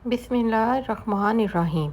بسم اللہ الرحمن الرحیم۔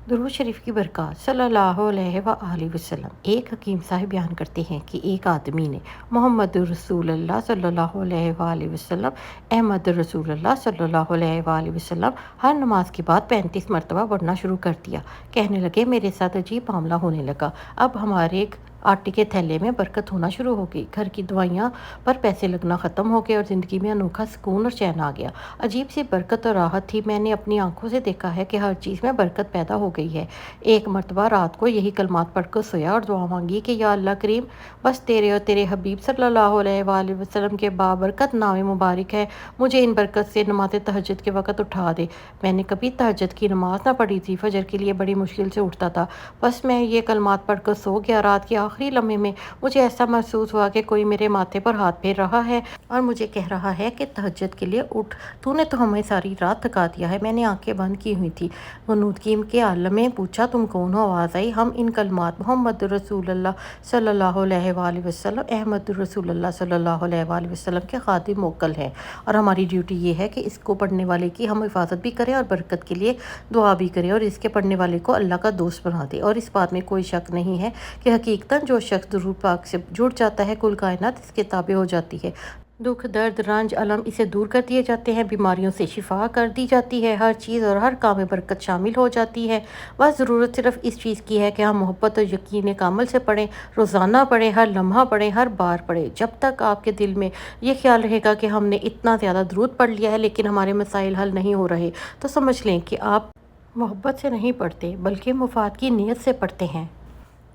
درود شریف کی برکات صلی اللہ علیہ وآلہ وسلم۔ ایک حکیم صاحب بیان کرتے ہیں کہ ایک آدمی نے محمد رسول اللہ صلی اللہ علیہ وآلہ وسلم احمد رسول اللہ صلی اللہ علیہ وآلہ وسلم ہر نماز کے بعد 35 مرتبہ پڑھنا شروع کر دیا۔ کہنے لگے میرے ساتھ عجیب معاملہ ہونے لگا، اب ہمارے آٹے کے تھیلے میں برکت ہونا شروع ہو گئی، گھر کی دوائیاں پر پیسے لگنا ختم ہو گئے اور زندگی میں انوکھا سکون اور چین آ گیا۔ عجیب سی برکت اور راحت تھی، میں نے اپنی آنکھوں سے دیکھا ہے کہ ہر چیز میں برکت پیدا ہو گئی ہے۔ ایک مرتبہ رات کو یہی کلمات پڑھ کر سویا اور دعا مانگی کہ یا اللہ کریم، بس تیرے اور تیرے حبیب صلی اللہ علیہ وآلہ وسلم کے بابرکت نام مبارک ہے، مجھے ان برکت سے نماز تہجد کے وقت اٹھا دے۔ میں نے کبھی تہجد کی نماز نہ پڑھی تھی، فجر کے لیے بڑی مشکل سے اٹھتا تھا، بس میں یہ کلمات پڑھ کر سو گیا۔ رات کے آخری لمحے میں مجھے ایسا محسوس ہوا کہ کوئی میرے ماتھے پر ہاتھ پھیر رہا ہے اور مجھے کہہ رہا ہے کہ تہجد کے لیے اٹھ، تو نے تو ہمیں ساری رات تھکا دیا ہے۔ میں نے آنکھیں بند کی ہوئی تھی، غنودگی کے عالم میں پوچھا تم کون ہو؟ آواز آئی ہم ان کلمات محمد رسول اللہ صلی اللہ علیہ وآلہ وسلم احمد رسول اللہ صلی اللہ علیہ وآلہ وسلم کے خادم موکل ہیں، اور ہماری ڈیوٹی یہ ہے کہ اس کو پڑھنے والے کی ہم حفاظت بھی کریں اور برکت کے لیے دعا بھی کریں اور اس کے پڑھنے والے کو اللہ کا دوست بنا دے۔ اور اس بات میں کوئی شک نہیں ہے کہ حقیقتاً جو شخص درود پاک سے جڑ جاتا ہے کل کائنات اس کے تابع ہو جاتی ہے، دکھ درد رنج علم اسے دور کر دیے جاتے ہیں، بیماریوں سے شفا کر دی جاتی ہے، ہر چیز اور ہر کام میں برکت شامل ہو جاتی ہے۔ بس ضرورت صرف اس چیز کی ہے کہ ہم محبت اور یقین کامل سے پڑھیں، روزانہ پڑھیں، ہر لمحہ پڑھیں، ہر بار پڑھیں۔ جب تک آپ کے دل میں یہ خیال رہے گا کہ ہم نے اتنا زیادہ درود پڑھ لیا ہے لیکن ہمارے مسائل حل نہیں ہو رہے، تو سمجھ لیں کہ آپ محبت سے نہیں پڑھتے بلکہ مفاد کی نیت سے پڑھتے ہیں۔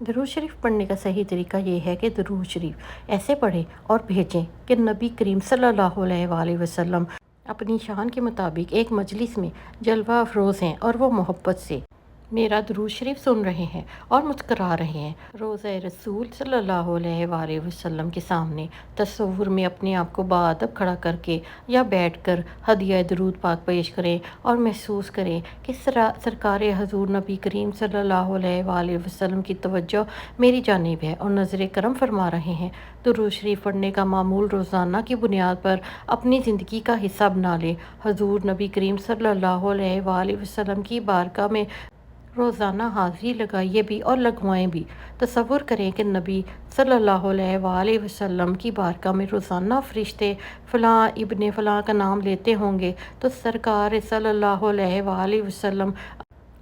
درود شریف پڑھنے کا صحیح طریقہ یہ ہے کہ درود شریف ایسے پڑھیں اور بھیجیں کہ نبی کریم صلی اللہ علیہ وآلہ وسلم اپنی شان کے مطابق ایک مجلس میں جلوہ افروز ہیں اور وہ محبت سے میرا درود شریف سن رہے ہیں اور مسکرا رہے ہیں۔ روضہ رسول صلی اللہ علیہ وآلہ وسلم کے سامنے تصور میں اپنے آپ کو باادب کھڑا کر کے یا بیٹھ کر ہدیہ درود پاک پیش کریں اور محسوس کریں کہ سرکار حضور نبی کریم صلی اللہ علیہ وآلہ وسلم کی توجہ میری جانب ہے اور نظر کرم فرما رہے ہیں۔ درود شریف پڑھنے کا معمول روزانہ کی بنیاد پر اپنی زندگی کا حصہ بنا لیں۔ حضور نبی کریم صلی اللہ علیہ وآلہ وسلم کی بارگاہ میں روزانہ حاضری لگائیے بھی اور لگوائیں بھی۔ تصور کریں کہ نبی صلی اللہ علیہ وآلہ وسلم کی بارگاہ میں روزانہ فرشتے فلاں ابن فلاں کا نام لیتے ہوں گے تو سرکار صلی اللہ علیہ وآلہ وسلم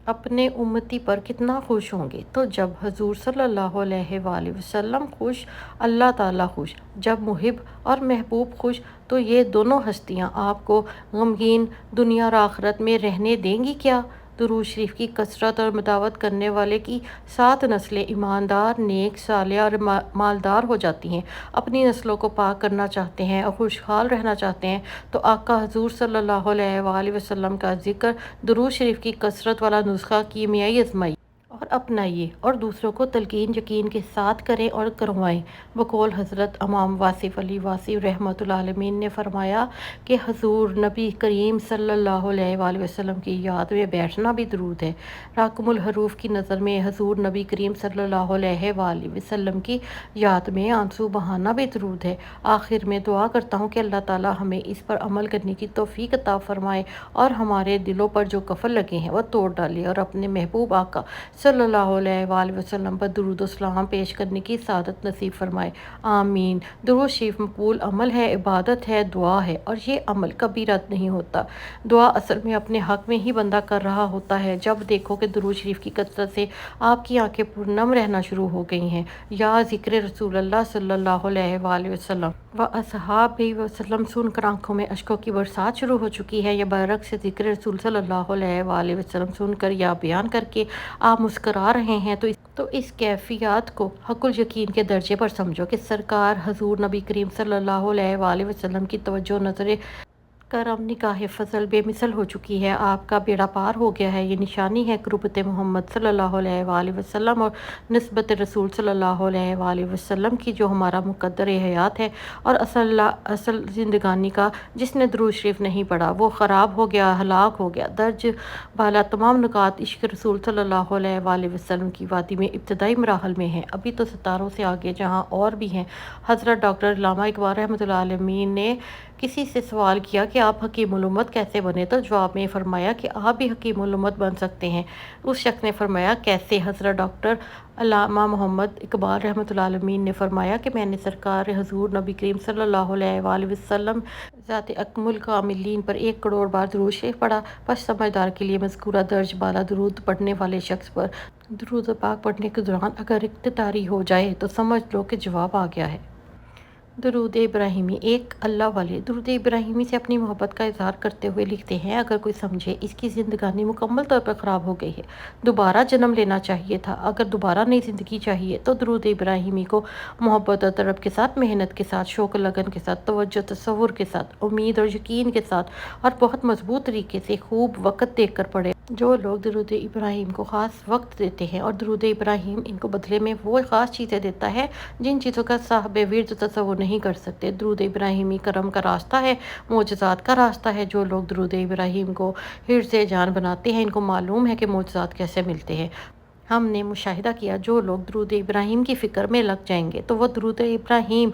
اپنے امتی پر کتنا خوش ہوں گے۔ تو جب حضور صلی اللہ علیہ وآلہ وسلم خوش، اللہ تعالیٰ خوش، جب محب اور محبوب خوش، تو یہ دونوں ہستیاں آپ کو غمگین دنیا اور آخرت میں رہنے دیں گی کیا؟ درود شریف کی کثرت اور مداوت کرنے والے کی 7 نسلیں ایماندار، نیک، صالحہ اور مالدار ہو جاتی ہیں۔ اپنی نسلوں کو پاک کرنا چاہتے ہیں اور خوشحال رہنا چاہتے ہیں تو آقا حضور صلی اللہ علیہ وآلہ وسلم کا ذکر درود شریف کی کثرت والا نسخہ کیمیائی آزمائیے اور اپنائیے اور دوسروں کو تلقین یقین کے ساتھ کریں اور کروائیں۔ بقول حضرت امام واصف علی واصف رحمۃ اللہ علیہ نے فرمایا کہ حضور نبی کریم صلی اللہ علیہ وآلہ وسلم کی یاد میں بیٹھنا بھی درود ہے۔ راکم الحروف کی نظر میں حضور نبی کریم صلی اللہ علیہ وآلہ وسلم کی یاد میں آنسو بہانا بھی درود ہے۔ آخر میں دعا کرتا ہوں کہ اللہ تعالیٰ ہمیں اس پر عمل کرنے کی توفیق عطا فرمائے اور ہمارے دلوں پر جو قفل لگے ہیں وہ توڑ ڈالے اور اپنے محبوب آقا صلی اللہ علیہ وآلہ وسلم پر درود و سلام پیش کرنے کی سعادت نصیب فرمائے، آمین۔ درود شریف مقبول عمل ہے، عبادت ہے، دعا ہے، اور یہ عمل کبھی رد نہیں ہوتا۔ دعا اصل میں اپنے حق میں ہی بندہ کر رہا ہوتا ہے۔ جب دیکھو کہ درود شریف کی کثرت سے آپ کی آنکھیں پرنم رہنا شروع ہو گئی ہیں، یا ذکر رسول اللہ صلی اللہ علیہ وآلہ وسلم و اصحابہ وسلم سن کر آنکھوں میں اشکوں کی برسات شروع ہو چکی ہے، یا برعکس ذکر رسول صلی اللہ علیہ وآلہ وسلم سن کر یا بیان کر کے آپ مسکرا رہے ہیں، تو اس کیفیات کو حق الیقین کے درجے پر سمجھو کہ سرکار حضور نبی کریم صلی اللہ علیہ وآلہ وسلم کی توجہ نظر کرم نگاہ فضل بے مثل ہو چکی ہے، آپ کا بیڑا پار ہو گیا ہے۔ یہ نشانی ہے قربت محمد صلی اللہ علیہ وآلہ وسلم اور نسبت رسول صلی اللہ علیہ وآلہ وسلم کی، جو ہمارا مقدر حیات ہے اور اصل زندگانی کا۔ جس نے درود شریف نہیں پڑھا وہ خراب ہو گیا، ہلاک ہو گیا۔ درج بالا تمام نکات عشق رسول صلی اللہ علیہ وآلہ وسلم کی وادی میں ابتدائی مراحل میں ہیں، ابھی تو ستاروں سے آگے جہاں اور بھی ہیں۔ حضرت ڈاکٹر علامہ اقبال رحمۃ اللہ علیہ نے کسی سے سوال کیا کہ آپ حکیم الامت کیسے بنے، تو جواب میں فرمایا کہ آپ بھی حکیم الامت بن سکتے ہیں۔ اس شخص نے فرمایا کیسے؟ حضرت ڈاکٹر علامہ محمد اقبال رحمۃ اللہ علیہ نے فرمایا کہ میں نے سرکار حضور نبی کریم صلی اللہ علیہ وآلہ وسلم ذات اکمل کاملین پر 1 کروڑ بار درود شریف پڑھا۔ پس سمجھدار کے لیے مذکورہ درج بالا درود پڑھنے والے شخص پر درود پاک پڑھنے کے دوران اگر اقتداری ہو جائے تو سمجھ لو کہ جواب آ گیا ہے۔ درود ابراہیمی۔ ایک اللہ والے درود ابراہیمی سے اپنی محبت کا اظہار کرتے ہوئے لکھتے ہیں، اگر کوئی سمجھے اس کی زندگانی مکمل طور پر خراب ہو گئی ہے، دوبارہ جنم لینا چاہیے تھا، اگر دوبارہ نئی زندگی چاہیے تو درود ابراہیمی کو محبت اور طلب کے ساتھ، محنت کے ساتھ، شوق و لگن کے ساتھ، توجہ تصور کے ساتھ، امید اور یقین کے ساتھ اور بہت مضبوط طریقے سے خوب وقت دیکھ کر پڑھے۔ جو لوگ درود ابراہیم کو خاص وقت دیتے ہیں اور درود ابراہیم ان کو بدلے میں وہ خاص چیزیں دیتا ہے جن چیزوں کا صاحب ورد تصور نہیں کر سکتے۔ درود ابراہیمی کرم کا راستہ ہے، معجزات کا راستہ ہے۔ جو لوگ درود ابراہیم کو حرز جان بناتے ہیں، ان کو معلوم ہے کہ معجزات کیسے ملتے ہیں۔ ہم نے مشاہدہ کیا جو لوگ درود ابراہیم کی فکر میں لگ جائیں گے تو وہ درود ابراہیم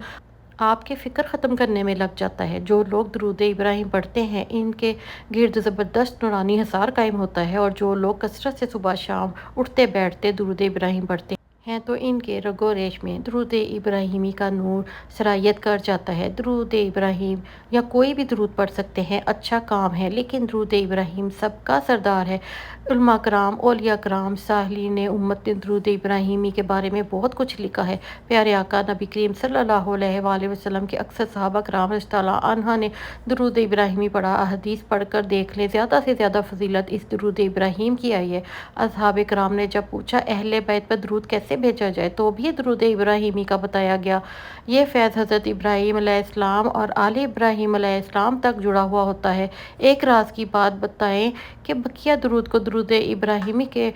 آپ کے فکر ختم کرنے میں لگ جاتا ہے۔ جو لوگ درود ابراہیم پڑھتے ہیں ان کے گرد زبردست نورانی حصار قائم ہوتا ہے، اور جو لوگ کثرت سے صبح شام اٹھتے بیٹھتے درود ابراہیم پڑھتے ہیں تو ان کے رگ و ریش میں درود ابراہیمی کا نور سرایت کر جاتا ہے۔ درود ابراہیم یا کوئی بھی درود پڑھ سکتے ہیں، اچھا کام ہے، لیکن درود ابراہیم سب کا سردار ہے۔ علماء کرام، اولیاء کرام، صالحین امت نے درود ابراہیمی کے بارے میں بہت کچھ لکھا ہے۔ پیارے آقا نبی کریم صلی اللہ علیہ وآلہ وسلم کے اکثر صحابہ کرام رضی اللہ عنہ نے درود ابراہیمی پڑھا۔ احادیث پڑھ کر دیکھ لیں، زیادہ سے زیادہ فضیلت اس درود ابراہیم کی آئی ہے۔ اصحاب کرام نے جب پوچھا اہل بیت پر درود کیسے بھیجا جائے تو بھی درود ابراہیمی کا بتایا گیا۔ یہ فیض حضرت ابراہیم علیہ السلام اور آل ابراہیم علیہ السلام تک جڑا ہوا ہوتا ہے۔ ایک راز کی بات بتائیں کہ بقیہ درود کو درود ابراہیمی کے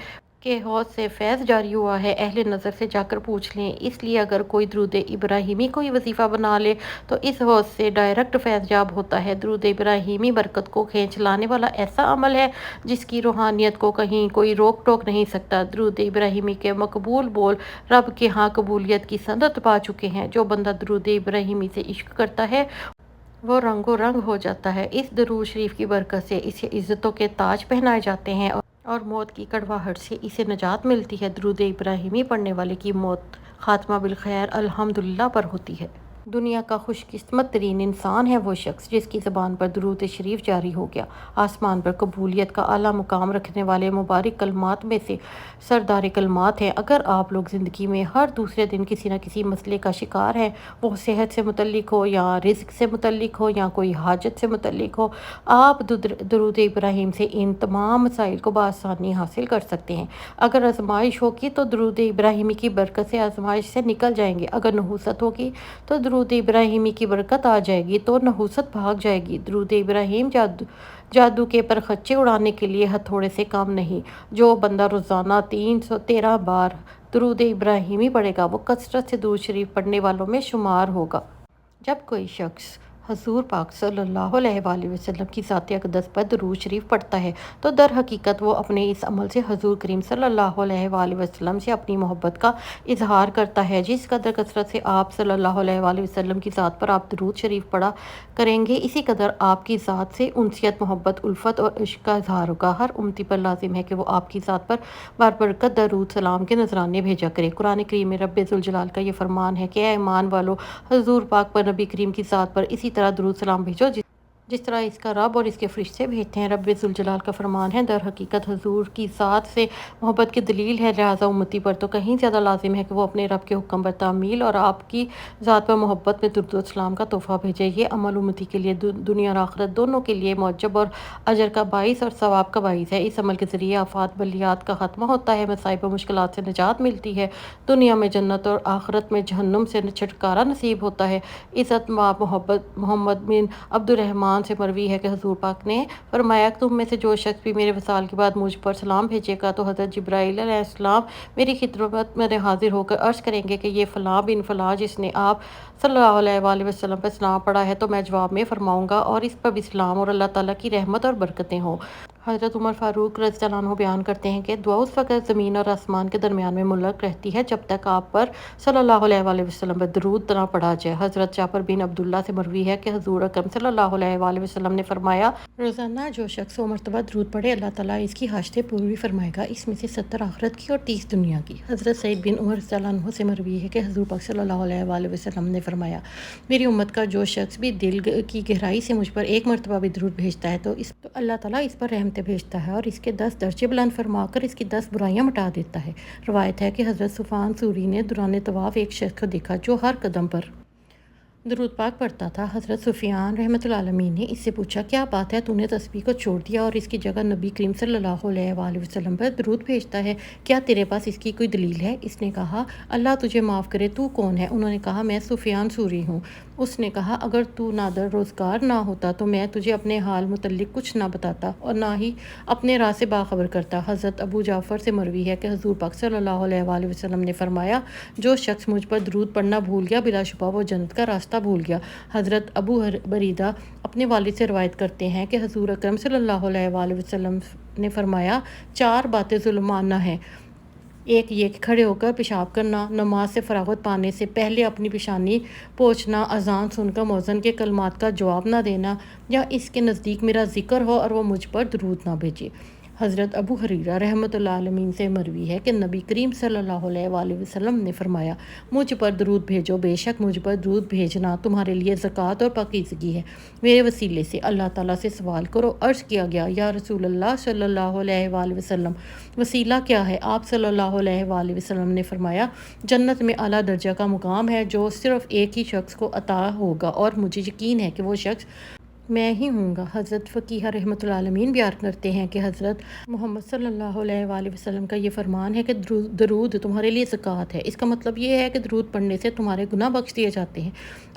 حوض سے فیض جاری ہوا ہے، اہل نظر سے جا کر پوچھ لیں۔ اس لیے اگر کوئی درود ابراہیمی کوئی وظیفہ بنا لے تو اس حوض سے ڈائریکٹ فیض یاب ہوتا ہے۔ درود ابراہیمی برکت کو کھینچ لانے والا ایسا عمل ہے جس کی روحانیت کو کہیں کوئی روک ٹوک نہیں سکتا۔ درود ابراہیمی کے مقبول بول رب کے ہاں قبولیت کی سند پا چکے ہیں۔ جو بندہ درود ابراہیمی سے عشق کرتا ہے وہ رنگ و رنگ ہو جاتا ہے۔ اس درود شریف کی برکت سے اسے عزتوں کے تاج پہنائے جاتے ہیں اور موت کی کڑواہٹ سے اسے نجات ملتی ہے۔ درود ابراہیمی پڑھنے والے کی موت خاتمہ بالخیر الحمدللہ پر ہوتی ہے۔ دنیا کا خوش قسمت ترین انسان ہے وہ شخص جس کی زبان پر درود شریف جاری ہو گیا۔ آسمان پر قبولیت کا اعلیٰ مقام رکھنے والے مبارک کلمات میں سے سردار کلمات ہیں۔ اگر آپ لوگ زندگی میں ہر دوسرے دن کسی نہ کسی مسئلے کا شکار ہیں، وہ صحت سے متعلق ہو یا رزق سے متعلق ہو یا کوئی حاجت سے متعلق ہو، آپ درود ابراہیم سے ان تمام مسائل کو بآسانی حاصل کر سکتے ہیں۔ اگر آزمائش ہوگی تو درود ابراہیمی کی برکت سے آزمائش سے نکل جائیں گے۔ اگر نحوست ہوگی تو درود ابراہیمی کی برکت آ جائے گی تو نحوست بھاگ جائے گی۔ درود ابراہیم جادو کے پرخچے اڑانے کے لیے ہتھوڑے سے کم نہیں۔ جو بندہ روزانہ 313 بار درود ابراہیمی پڑھے گا وہ کثرت سے درود شریف پڑھنے والوں میں شمار ہوگا۔ جب کوئی شخص حضور پاک صلی اللہ علیہ وآلہ وسلم کی ذات اقدس پر درود شریف پڑھتا ہے تو در حقیقت وہ اپنے اس عمل سے حضور کریم صلی اللہ علیہ وآلہ وسلم سے اپنی محبت کا اظہار کرتا ہے۔ جس قدر کثرت سے آپ صلی اللہ علیہ وآلہ وسلم کی ذات پر آپ درود شریف پڑھا کریں گے، اسی قدر آپ کی ذات سے انسیت، محبت، الفت اور عشق کا اظہار ہوگا۔ ہر امتی پر لازم ہے کہ وہ آپ کی ذات پر بابرکت درود سلام کے نذرانے بھیجا کرے۔ قرآن کریم میں رب ذوالجلال کا یہ فرمان ہے کہ اے ایمان والو، حضور پاک پر نبی کریم کی ذات پر اسی طرح درود سلام بھیجو جس طرح اس کا رب اور اس کے فرشتے بھیجتے ہیں۔ رب ذوالجلال کا فرمان ہے، در حقیقت حضور کی ذات سے محبت کی دلیل ہے، لہٰذا امتی پر تو کہیں زیادہ لازم ہے کہ وہ اپنے رب کے حکم پر تعمیل اور آپ کی ذات پر محبت میں درود و سلام کا تحفہ بھیجے۔ یہ عمل امتی کے لیے دنیا اور آخرت دونوں کے لیے معجب اور اجر کا باعث اور ثواب کا باعث ہے۔ اس عمل کے ذریعے آفات بلیات کا خاتمہ ہوتا ہے، مصائب و مشکلات سے نجات ملتی ہے، دنیا میں جنت اور آخرت میں جہنم سے چھٹکارا نصیب ہوتا ہے۔ عزت مآب محمد بن عبد الرحمن سے مروی ہے کہ حضور پاک نے فرمایا کہ تم میں سے جو شخص بھی میرے وصال کے بعد مجھ پر سلام بھیجے گا تو حضرت جبرائیل علیہ السلام میری خدمت میں حاضر ہو کر عرض کریں گے کہ یہ فلاں بن فلاں جس نے آپ صلی اللہ علیہ وآلہ وسلم پر سلام پڑھا ہے، تو میں جواب میں فرماؤں گا اور اس پر بھی سلام اور اللہ تعالیٰ کی رحمت اور برکتیں ہوں۔ حضرت عمر فاروق رضی اللہ عنہ بیان کرتے ہیں کہ دعا اس وقت زمین اور آسمان کے درمیان میں معلق رہتی ہے جب تک آپ پر صلی اللہ علیہ وآلہ وسلم پر درود نہ پڑھا جائے۔ حضرت جعفر بن عبداللہ سے مروی ہے کہ حضور اکرم صلی اللہ علیہ وآلہ وسلم نے فرمایا، روزانہ جو شخص 100 مرتبہ درود پڑھے اللہ تعالیٰ اس کی حاجتیں پوری فرمائے گا، اس میں سے 70 آخرت کی اور 30 دنیا کی۔ حضرت سعید بن عمر رضی اللہ عنہ سے مروی ہے کہ حضور پاک صلی اللہ علیہ وآلہ وسلم نے فرمایا، میری امت کا جو شخص بھی دل کی گہرائی سے مجھ پر 1 مرتبہ بھی درود بھیجتا ہے تو اللہ تعالیٰ اس پر رحمتیں بھیجتا ہے اور اس کے 10 درجے بلند فرما کر اس کی 10 برائیاں مٹا دیتا ہے۔ روایت ہے کہ حضرت سفیان ثوری نے دوران طواف ایک شخص کو دیکھا جو ہر قدم پر درود پاک پڑھتا تھا۔ حضرت سفیان رحمۃ اللہ علیہ نے اس سے پوچھا، کیا بات ہے، تو نے تسبیح کو چھوڑ دیا اور اس کی جگہ نبی کریم صلی اللہ علیہ وآلہ وسلم پر درود بھیجتا ہے، کیا تیرے پاس اس کی کوئی دلیل ہے؟ اس نے کہا، اللہ تجھے معاف کرے، تو کون ہے؟ انہوں نے کہا، میں سفیان ثوری ہوں۔ اس نے کہا، اگر تو نادر روزگار نہ ہوتا تو میں تجھے اپنے حال متعلق کچھ نہ بتاتا اور نہ ہی اپنے راز سے باخبر کرتا۔ حضرت ابو جعفر سے مروی ہے کہ حضور پاک صلی اللہ علیہ وآلہ وسلم نے فرمایا، جو شخص مجھ پر درود پڑھنا بھول گیا بلا شبہ وہ جنت کا راستہ بھول گیا۔ حضرت ابو بریدہ اپنے والد سے روایت کرتے ہیں کہ حضور اکرم صلی اللہ علیہ وآلہ وسلم نے فرمایا، 4 باتیں ظلمانہ ہیں، ایک یہ کہ کھڑے ہو کر پیشاب کرنا، نماز سے فراغت پانے سے پہلے اپنی پیشانی پوچھنا، اذان سن کر مؤذن کے کلمات کا جواب نہ دینا، یا اس کے نزدیک میرا ذکر ہو اور وہ مجھ پر درود نہ بھیجے۔ حضرت ابو ہریرہ رحمۃ اللہ علیہ سے مروی ہے کہ نبی کریم صلی اللہ علیہ وآلہ وسلم نے فرمایا، مجھ پر درود بھیجو، بے شک مجھ پر درود بھیجنا تمہارے لیے زکوٰۃ اور پاکیزگی ہے۔ میرے وسیلے سے اللہ تعالیٰ سے سوال کرو۔ عرض کیا گیا، یا رسول اللہ صلی اللہ علیہ وآلہ وسلم، وسیلہ کیا ہے؟ آپ صلی اللہ علیہ وآلہ وسلم نے فرمایا، جنت میں اعلیٰ درجہ کا مقام ہے جو صرف ایک ہی شخص کو عطا ہوگا اور مجھے یقین ہے کہ وہ شخص میں ہی ہوں گا۔ حضرت فقیہ رحمۃ اللہ علیہ بیان کرتے ہیں کہ حضرت محمد صلی اللہ علیہ وآلہ وسلم کا یہ فرمان ہے کہ درود تمہارے لیے زکوٰۃ ہے۔ اس کا مطلب یہ ہے کہ درود پڑھنے سے تمہارے گناہ بخش دیے جاتے ہیں۔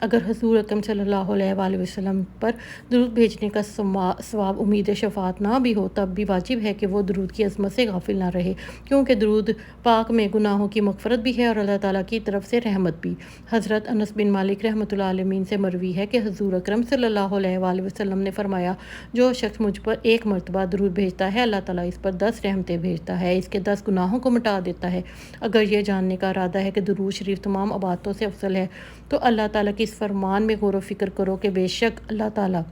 اگر حضور اکرم صلی اللہ علیہ وآلہ وسلم پر درود بھیجنے کا ثواب امید شفاعت نہ بھی ہو تب بھی واجب ہے کہ وہ درود کی عظمت سے غافل نہ رہے، کیونکہ درود پاک میں گناہوں کی مغفرت بھی ہے اور اللہ تعالیٰ کی طرف سے رحمت بھی۔ حضرت انس بن مالک رحمۃ اللہ علیہ سے مروی ہے کہ حضور اکرم صلی اللہ علیہ وآلہ وسلم نے فرمایا، جو شخص مجھ پر 1 مرتبہ درود بھیجتا ہے اللہ تعالیٰ اس پر 10 رحمتیں بھیجتا ہے، اس کے 10 گناہوں کو مٹا دیتا ہے۔ اگر یہ جاننے کا ارادہ ہے کہ درود شریف تمام عبادتوں سے افضل ہے تو اللہ تعالیٰ کے اس فرمان میں غور و فکر کرو کہ بے شک اللہ تعالیٰ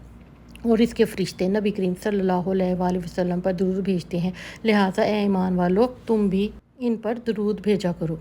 اور اس کے فرشتے نبی کریم صلی اللہ علیہ وآلہ وسلم پر درود بھیجتے ہیں، لہٰذا اے ایمان والو تم بھی ان پر درود بھیجا کرو۔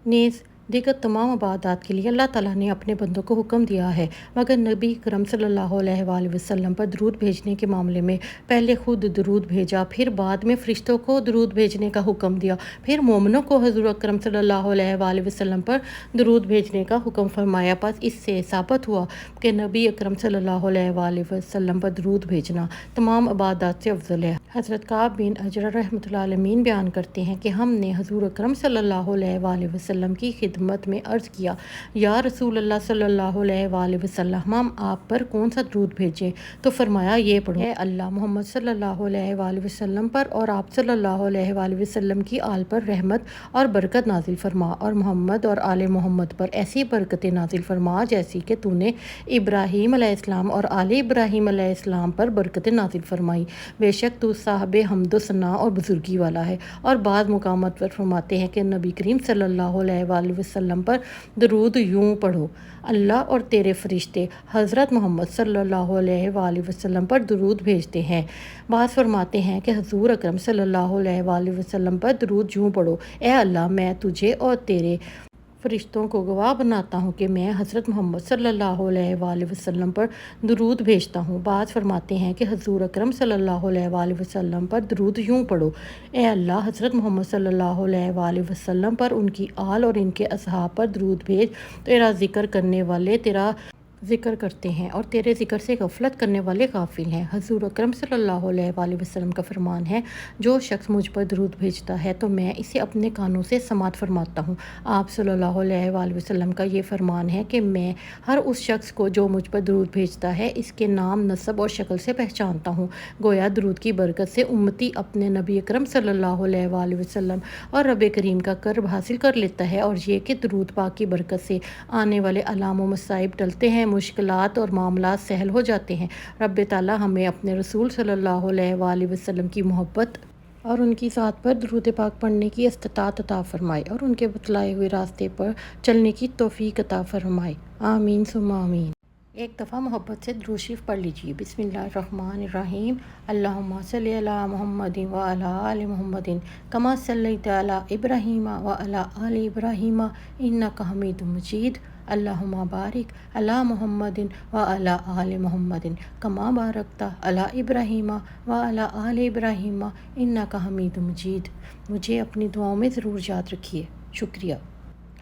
نیز دیگر تمام عبادات کے لیے اللہ تعالیٰ نے اپنے بندوں کو حکم دیا ہے، مگر نبی کرم صلی اللہ علیہ وآلہ وسلم پر درود بھیجنے کے معاملے میں پہلے خود درود بھیجا، پھر بعد میں فرشتوں کو درود بھیجنے کا حکم دیا، پھر مومنوں کو حضور اکرم صلی اللہ علیہ وآلہ وسلم پر درود بھیجنے کا حکم فرمایا۔ پس اس سے ثابت ہوا کہ نبی اکرم صلی اللہ علیہ وآلہ وسلم پر درود بھیجنا تمام عبادات سے افضل ہے۔ حضرت کعب بن عجرہ رحمۃ اللہ علیہ بیان کرتے ہیں کہ ہم نے حضور اکرم صلی اللہ علیہ وآلہ وسلم کی خدمت میں عرض کیا، یا رسول اللہ صلی اللہ علیہ وآلہ وسلم، ہم آپ پر کون سا درود بھیجیں؟ تو فرمایا، یہ پڑھو، اے اللہ محمد صلی اللہ علیہ وآلہ وسلم پر اور آپ صلی اللہ علیہ وآلہ وسلم کی آل پر رحمت اور برکت نازل فرما، اور محمد اور آل محمد پر ایسی برکتیں نازل فرما جیسی کہ تو نے ابراہیم علیہ السلام اور آل ابراہیم علیہ السلام پر برکتیں نازل فرمائی، بے شک تو صاحب حمد و ثنا اور بزرگی والا ہے۔ اور بعض مقامات پر فرماتے ہیں کہ نبی کریم صلی اللہ علیہ وآلہ وسلم پر درود یوں پڑھو، اللہ اور تیرے فرشتے حضرت محمد صلی اللہ علیہ وآلہ وسلم پر درود بھیجتے ہیں۔ بعض فرماتے ہیں کہ حضور اکرم صلی اللہ علیہ وآلہ وسلم پر درود یوں پڑھو، اے اللہ میں تجھے اور تیرے فرشتوں کو گواہ بناتا ہوں کہ میں حضرت محمد صلی اللہ علیہ وآلہ وسلم پر درود بھیجتا ہوں۔ بعض فرماتے ہیں کہ حضور اکرم صلی اللہ علیہ وآلہ وسلم پر درود یوں پڑھو، اے اللہ حضرت محمد صلی اللہ علیہ وآلہ وسلم پر، ان کی آل اور ان کے اصحاب پر درود بھیج، تیرا ذکر کرنے والے تیرا ذکر کرتے ہیں اور تیرے ذکر سے غفلت کرنے والے غافل ہیں۔ حضور اکرم صلی اللہ علیہ وآلہ وسلم کا فرمان ہے، جو شخص مجھ پر درود بھیجتا ہے تو میں اسے اپنے کانوں سے سماعت فرماتا ہوں۔ آپ صلی اللہ علیہ وآلہ وسلم کا یہ فرمان ہے کہ میں ہر اس شخص کو جو مجھ پر درود بھیجتا ہے اس کے نام، نسب اور شکل سے پہچانتا ہوں۔ گویا درود کی برکت سے امتی اپنے نبی اکرم صلی اللہ علیہ وآلہ وسلم اور رب کریم کا قرب حاصل کر لیتا ہے، اور یہ کہ درود پاک کی برکت سے آنے والے علام و مصائب ٹلتے ہیں، مشکلات اور معاملات سہل ہو جاتے ہیں۔ رب تعالیٰ ہمیں اپنے رسول صلی اللہ علیہ وآلہ وسلم کی محبت اور ان کی ذات پر درود پاک پڑھنے کی استطاعت عطا فرمائے اور ان کے بتلائے ہوئے راستے پر چلنے کی توفیق عطا فرمائے، آمین ثم آمین۔ ایک دفعہ محبت سے درود شریف پڑھ لیجیے۔ بسم اللہ الرحمن الرحیم، اللہم صلی علی محمد وعلی آل محمد کما صلیت علی ابراہیم وعلی آل ابراہیم انک حمید مجید، اللہم بارک علی محمد وعلی آل محمد کما بارکت علی ابراہیم وعلی آل ابراہیم انک حمید مجید۔ مجھے اپنی دعاؤں میں ضرور یاد رکھیے۔ شکریہ۔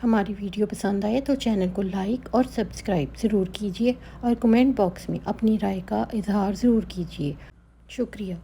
ہماری ویڈیو پسند آئے تو چینل کو لائک اور سبسکرائب ضرور کیجیے اور کمنٹ باکس میں اپنی رائے کا اظہار ضرور کیجیے۔ شکریہ۔